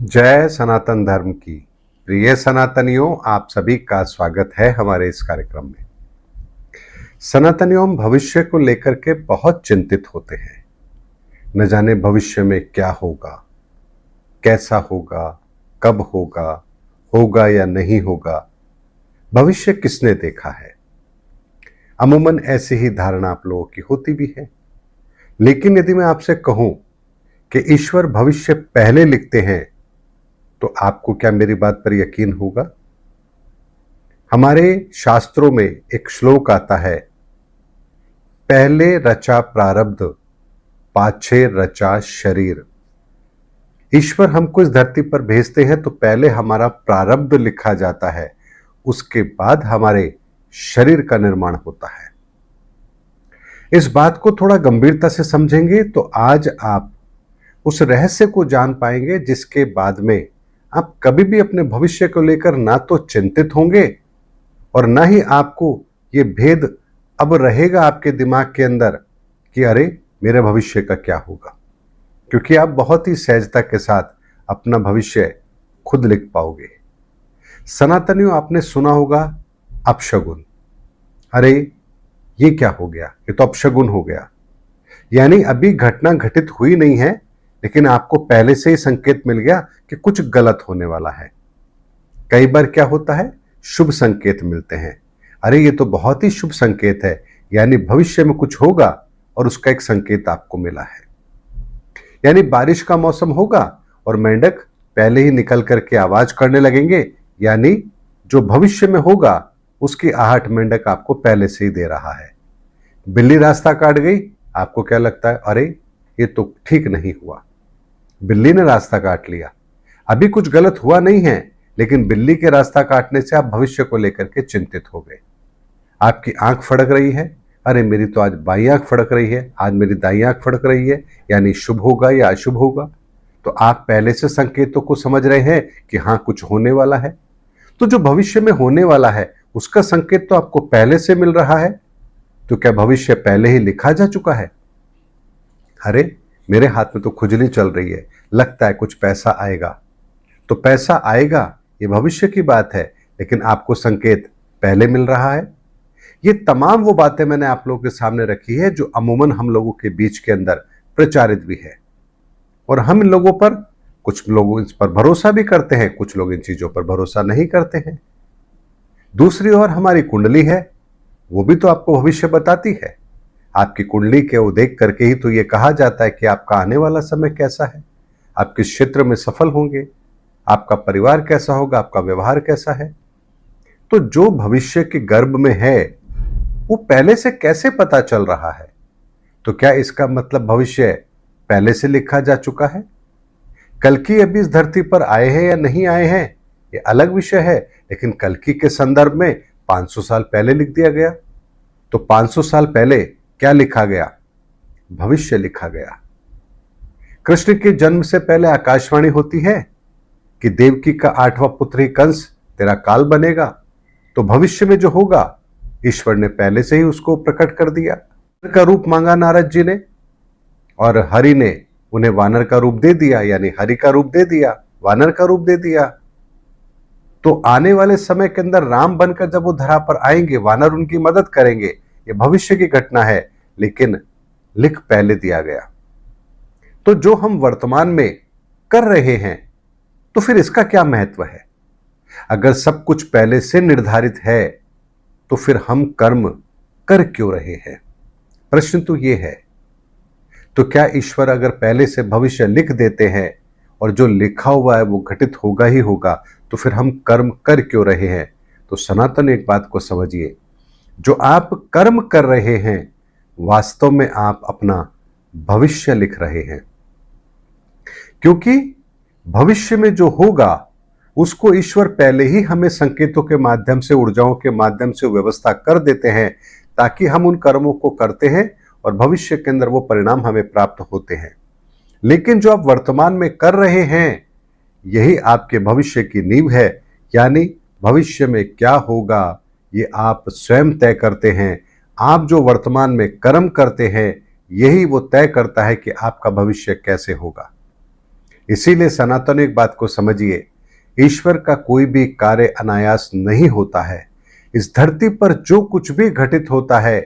जय सनातन धर्म की। प्रिय सनातनियों, आप सभी का स्वागत है हमारे इस कार्यक्रम में। सनातनियों हम भविष्य को लेकर के बहुत चिंतित होते हैं। न जाने भविष्य में क्या होगा, कैसा होगा, कब होगा, होगा या नहीं होगा। भविष्य किसने देखा है? अमूमन ऐसी ही धारणा आप लोगों की होती भी है। लेकिन यदि मैं आपसे कहूं कि ईश्वर भविष्य पहले लिखते हैं, तो आपको क्या मेरी बात पर यकीन होगा? हमारे शास्त्रों में एक श्लोक आता है, पहले रचा प्रारब्ध पाछे रचा शरीर। ईश्वर हमको इस धरती पर भेजते हैं तो पहले हमारा प्रारब्ध लिखा जाता है, उसके बाद हमारे शरीर का निर्माण होता है। इस बात को थोड़ा गंभीरता से समझेंगे तो आज आप उस रहस्य को जान पाएंगे जिसके बाद में आप कभी भी अपने भविष्य को लेकर ना तो चिंतित होंगे और ना ही आपको ये भेद अब रहेगा आपके दिमाग के अंदर कि अरे मेरे भविष्य का क्या होगा, क्योंकि आप बहुत ही सहजता के साथ अपना भविष्य खुद लिख पाओगे। सनातनियों, आपने सुना होगा अपशगुन। अरे ये क्या हो गया, ये तो अपशगुन हो गया। यानी अभी घटना घटित हुई नहीं है, लेकिन आपको पहले से ही संकेत मिल गया कि कुछ गलत होने वाला है। कई बार क्या होता है, शुभ संकेत मिलते हैं। अरे ये तो बहुत ही शुभ संकेत है, यानी भविष्य में कुछ होगा और उसका एक संकेत आपको मिला है। यानी बारिश का मौसम होगा और मेंढक पहले ही निकल करके आवाज करने लगेंगे, यानी जो भविष्य में होगा उसकी आहट मेंढक आपको पहले से ही दे रहा है। बिल्ली रास्ता काट गई, आपको क्या लगता है, अरे ये तो ठीक नहीं हुआ, बिल्ली ने रास्ता काट लिया। अभी कुछ गलत हुआ नहीं है, लेकिन बिल्ली के रास्ता काटने से आप भविष्य को लेकर के चिंतित हो गए। आपकी आंख फड़क रही है, अरे मेरी तो आज बाई आंख फड़क रही है, आज मेरी दाई आंख फड़क रही है, यानी शुभ होगा या अशुभ होगा। तो आप पहले से संकेतों को समझ रहे हैं कि हाँ कुछ होने वाला है। तो जो भविष्य में होने वाला है उसका संकेत तो आपको पहले से मिल रहा है। तो क्या भविष्य पहले ही लिखा जा चुका है? अरे मेरे हाथ में तो खुजली चल रही है, लगता है कुछ पैसा आएगा। तो पैसा आएगा ये भविष्य की बात है, लेकिन आपको संकेत पहले मिल रहा है। ये तमाम वो बातें मैंने आप लोगों के सामने रखी है जो अमूमन हम लोगों के बीच के अंदर प्रचारित भी है, और हम इन लोगों पर, कुछ लोग इस पर भरोसा भी करते हैं, कुछ लोग इन चीजों पर भरोसा नहीं करते हैं। दूसरी ओर हमारी कुंडली है, वो भी तो आपको भविष्य बताती है। आपकी कुंडली के वो देख करके ही तो ये कहा जाता है कि आपका आने वाला समय कैसा है, आप किस क्षेत्र में सफल होंगे, आपका परिवार कैसा होगा, आपका व्यवहार कैसा है। तो जो भविष्य के गर्भ में है वो पहले से कैसे पता चल रहा है? तो क्या इसका मतलब भविष्य पहले से लिखा जा चुका है? कल्कि अभी इस धरती पर आए हैं या नहीं आए हैं ये अलग विषय है, लेकिन कल्कि के संदर्भ में 500 साल पहले लिख दिया गया। तो 500 साल पहले क्या लिखा गया? भविष्य लिखा गया। कृष्ण के जन्म से पहले आकाशवाणी होती है कि देवकी का 8वां पुत्र ही कंस तेरा काल बनेगा। तो भविष्य में जो होगा ईश्वर ने पहले से ही उसको प्रकट कर दिया। का रूप मांगा नारद जी ने और हरि ने उन्हें वानर का रूप दे दिया, यानी हरि का रूप दे दिया, वानर का रूप दे दिया। तो आने वाले समय के अंदर राम बनकर जब वो धरा पर आएंगे, वानर उनकी मदद करेंगे। ये भविष्य की घटना है, लेकिन लिख पहले दिया गया। तो जो हम वर्तमान में कर रहे हैं तो फिर इसका क्या महत्व है? अगर सब कुछ पहले से निर्धारित है तो फिर हम कर्म कर क्यों रहे हैं? प्रश्न तो ये है। तो क्या ईश्वर अगर पहले से भविष्य लिख देते हैं और जो लिखा हुआ है वो घटित होगा ही होगा, तो फिर हम कर्म कर क्यों रहे हैं? तो सनातन एक बात को समझिए, जो आप कर्म कर रहे हैं वास्तव में आप अपना भविष्य लिख रहे हैं, क्योंकि भविष्य में जो होगा उसको ईश्वर पहले ही हमें संकेतों के माध्यम से, ऊर्जाओं के माध्यम से व्यवस्था कर देते हैं, ताकि हम उन कर्मों को करते हैं और भविष्य के अंदर वो परिणाम हमें प्राप्त होते हैं। लेकिन जो आप वर्तमान में कर रहे हैं यही आपके भविष्य की नींव है। यानी भविष्य में क्या होगा ये आप स्वयं तय करते हैं। आप जो वर्तमान में कर्म करते हैं यही वो तय करता है कि आपका भविष्य कैसे होगा। इसीलिए सनातन एक बात को समझिए, ईश्वर का कोई भी कार्य अनायास नहीं होता है। इस धरती पर जो कुछ भी घटित होता है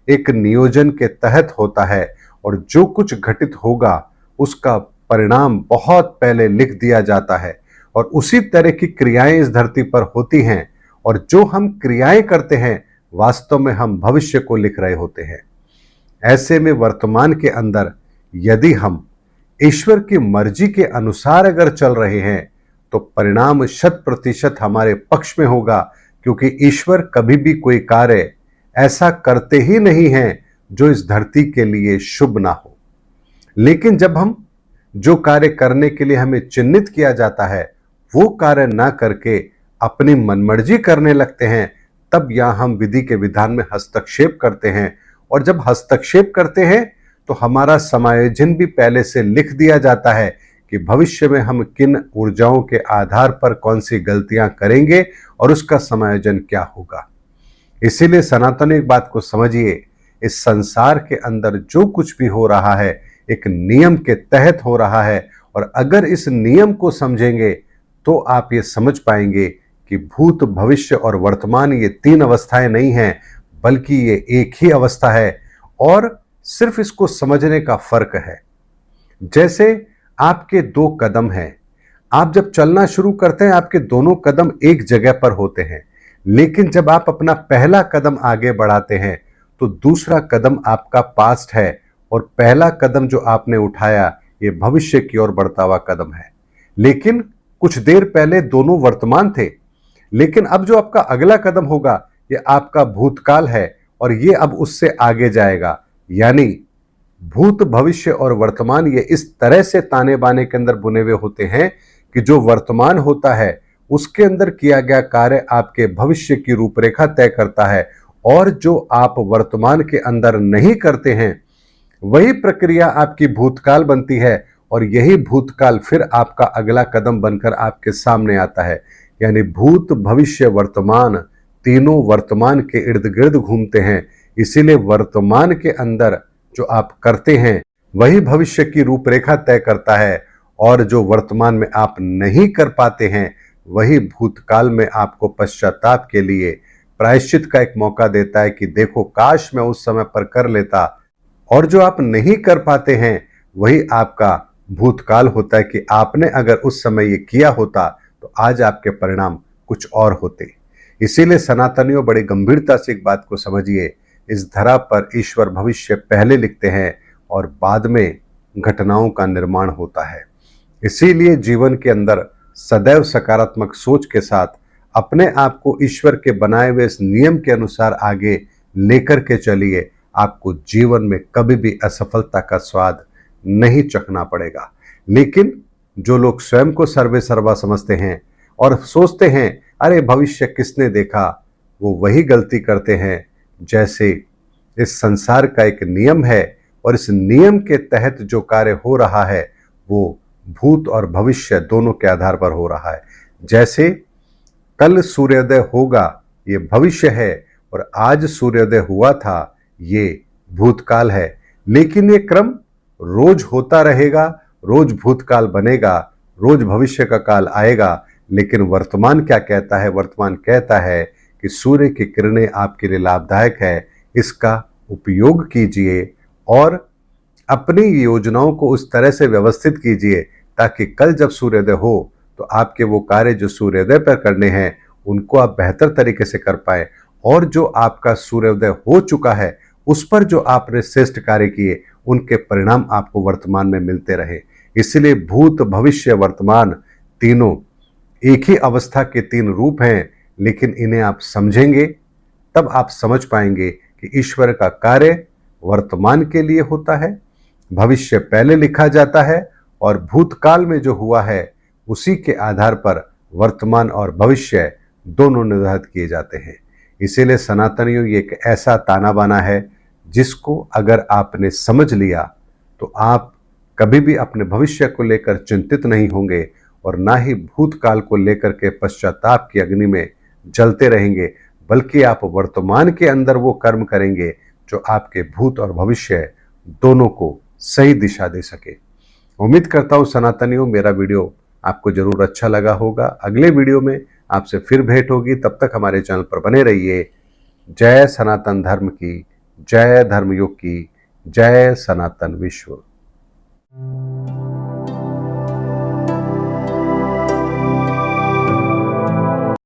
एक नियोजन के तहत होता है, और जो कुछ घटित होगा उसका परिणाम बहुत पहले लिख दिया जाता है, और उसी तरह की क्रियाएं इस धरती पर होती हैं, और जो हम क्रियाएं करते हैं वास्तव में हम भविष्य को लिख रहे होते हैं। ऐसे में वर्तमान के अंदर यदि हम ईश्वर की मर्जी के अनुसार अगर चल रहे हैं तो परिणाम 100% हमारे पक्ष में होगा, क्योंकि ईश्वर कभी भी कोई कार्य ऐसा करते ही नहीं हैं जो इस धरती के लिए शुभ ना हो। लेकिन जब हम जो कार्य करने के लिए हमें चिन्हित किया जाता है वो कार्य ना करके अपनी मनमर्जी करने लगते हैं, तब यहां हम विधि के विधान में हस्तक्षेप करते हैं। और जब हस्तक्षेप करते हैं तो हमारा समायोजन भी पहले से लिख दिया जाता है कि भविष्य में हम किन ऊर्जाओं के आधार पर कौन सी गलतियां करेंगे और उसका समायोजन क्या होगा। इसीलिए सनातन एक बात को समझिए, इस संसार के अंदर जो कुछ भी हो रहा है एक नियम के तहत हो रहा है, और अगर इस नियम को समझेंगे तो आप ये समझ पाएंगे कि भूत, भविष्य और वर्तमान ये 3 अवस्थाएं नहीं हैं, बल्कि ये एक ही अवस्था है, और सिर्फ इसको समझने का फर्क है। जैसे आपके 2 कदम हैं, आप जब चलना शुरू करते हैं आपके दोनों कदम एक जगह पर होते हैं, लेकिन जब आप अपना पहला कदम आगे बढ़ाते हैं तो दूसरा कदम आपका पास्ट है, और पहला कदम जो आपने उठाया ये भविष्य की ओर बढ़ता हुआ कदम है। लेकिन कुछ देर पहले दोनों वर्तमान थे, लेकिन अब जो आपका अगला कदम होगा ये आपका भूतकाल है, और ये अब उससे आगे जाएगा। यानी भूत, भविष्य और वर्तमान ये इस तरह से ताने बाने के अंदर बुने हुए होते हैं कि जो वर्तमान होता है उसके अंदर किया गया कार्य आपके भविष्य की रूपरेखा तय करता है, और जो आप वर्तमान के अंदर नहीं करते हैं वही प्रक्रिया आपकी भूतकाल बनती है, और यही भूतकाल फिर आपका अगला कदम बनकर आपके सामने आता है। यानी भूत, भविष्य, वर्तमान तीनों वर्तमान के इर्द गिर्द घूमते हैं। इसीलिए वर्तमान के अंदर जो आप करते हैं वही भविष्य की रूपरेखा तय करता है, और जो वर्तमान में आप नहीं कर पाते हैं वही भूतकाल में आपको पश्चाताप के लिए, प्रायश्चित का एक मौका देता है कि देखो काश मैं उस समय पर कर लेता। और जो आप नहीं कर पाते हैं वही आपका भूतकाल होता है कि आपने अगर उस समय ये किया होता तो आज आपके परिणाम कुछ और होते। इसीलिए सनातनियों बड़ी गंभीरता से एक बात को समझिए, इस धरा पर ईश्वर भविष्य पहले लिखते हैं और बाद में घटनाओं का निर्माण होता है। इसीलिए जीवन के अंदर सदैव सकारात्मक सोच के साथ अपने आप को ईश्वर के बनाए हुए इस नियम के अनुसार आगे लेकर के चलिए। आपको जीवन में कभी भी असफलता का स्वाद नहीं चखना पड़ेगा। लेकिन जो लोग स्वयं को सर्वे सर्वा समझते हैं और सोचते हैं अरे भविष्य किसने देखा, वो वही गलती करते हैं। जैसे इस संसार का एक नियम है और इस नियम के तहत जो कार्य हो रहा है वो भूत और भविष्य दोनों के आधार पर हो रहा है। जैसे कल सूर्योदय होगा ये भविष्य है और आज सूर्योदय हुआ था ये भूतकाल है, लेकिन ये क्रम रोज होता रहेगा, रोज भूतकाल बनेगा, रोज भविष्य का काल आएगा। लेकिन वर्तमान क्या कहता है? वर्तमान कहता है कि सूर्य की किरणें आपके लिए लाभदायक है, इसका उपयोग कीजिए और अपनी योजनाओं को उस तरह से व्यवस्थित कीजिए ताकि कल जब सूर्योदय हो तो आपके वो कार्य जो सूर्योदय पर करने हैं उनको आप बेहतर तरीके से कर पाए, और जो आपका सूर्योदय हो चुका है उस पर जो आपने श्रेष्ठ कार्य किए उनके परिणाम आपको वर्तमान में मिलते रहे। इसलिए भूत, भविष्य, वर्तमान तीनों एक ही अवस्था के 3 रूप हैं, लेकिन इन्हें आप समझेंगे तब आप समझ पाएंगे कि ईश्वर का कार्य वर्तमान के लिए होता है, भविष्य पहले लिखा जाता है और भूतकाल में जो हुआ है उसी के आधार पर वर्तमान और भविष्य दोनों निर्धारित किए जाते हैं। इसीलिए सनातनियों ये एक ऐसा ताना बाना है जिसको अगर आपने समझ लिया तो आप कभी भी अपने भविष्य को लेकर चिंतित नहीं होंगे और ना ही भूतकाल को लेकर के पश्चाताप की अग्नि में जलते रहेंगे, बल्कि आप वर्तमान के अंदर वो कर्म करेंगे जो आपके भूत और भविष्य दोनों को सही दिशा दे सके। उम्मीद करता हूं सनातनियों मेरा वीडियो आपको जरूर अच्छा लगा होगा। अगले वीडियो में आपसे फिर भेंट होगी, तब तक हमारे चैनल पर बने रहिए। जय सनातन धर्म की, जय धर्मयुग की, जय सनातन विश्व।